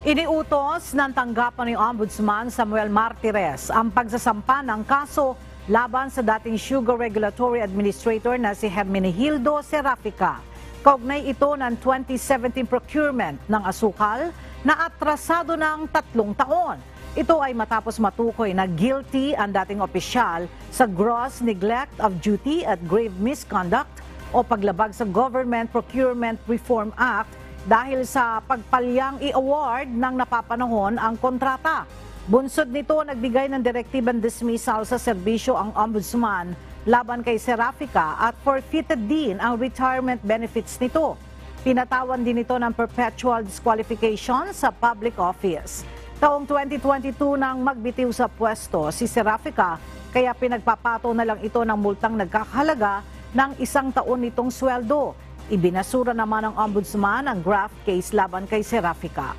Iniutos ng tanggapan ni Ombudsman Samuel Martires ang pagsasampa ng kaso laban sa dating Sugar Regulatory Administrator na si Hermenegildo Serafica. Kaugnay ito ng 2017 procurement ng asukal na atrasado ng 3 taon. Ito ay matapos matukoy na guilty ang dating opisyal sa gross neglect of duty at grave misconduct o paglabag sa Government Procurement Reform Act dahil sa pagpalyang i-award ng napapanahon ang kontrata. Bunsod nito, nagbigay ng direktibang dismissal sa serbisyo ang Ombudsman laban kay Serafica at forfeited din ang retirement benefits nito. Pinatawan din ito ng perpetual disqualification sa public office. Taong 2022 nang magbitiw sa pwesto si Serafica, kaya pinagpapato na lang ito ng multang nagkakahalaga ng 1 taon nitong sweldo. Ibinasura naman ng Ombudsman ang graft case laban kay Serafica.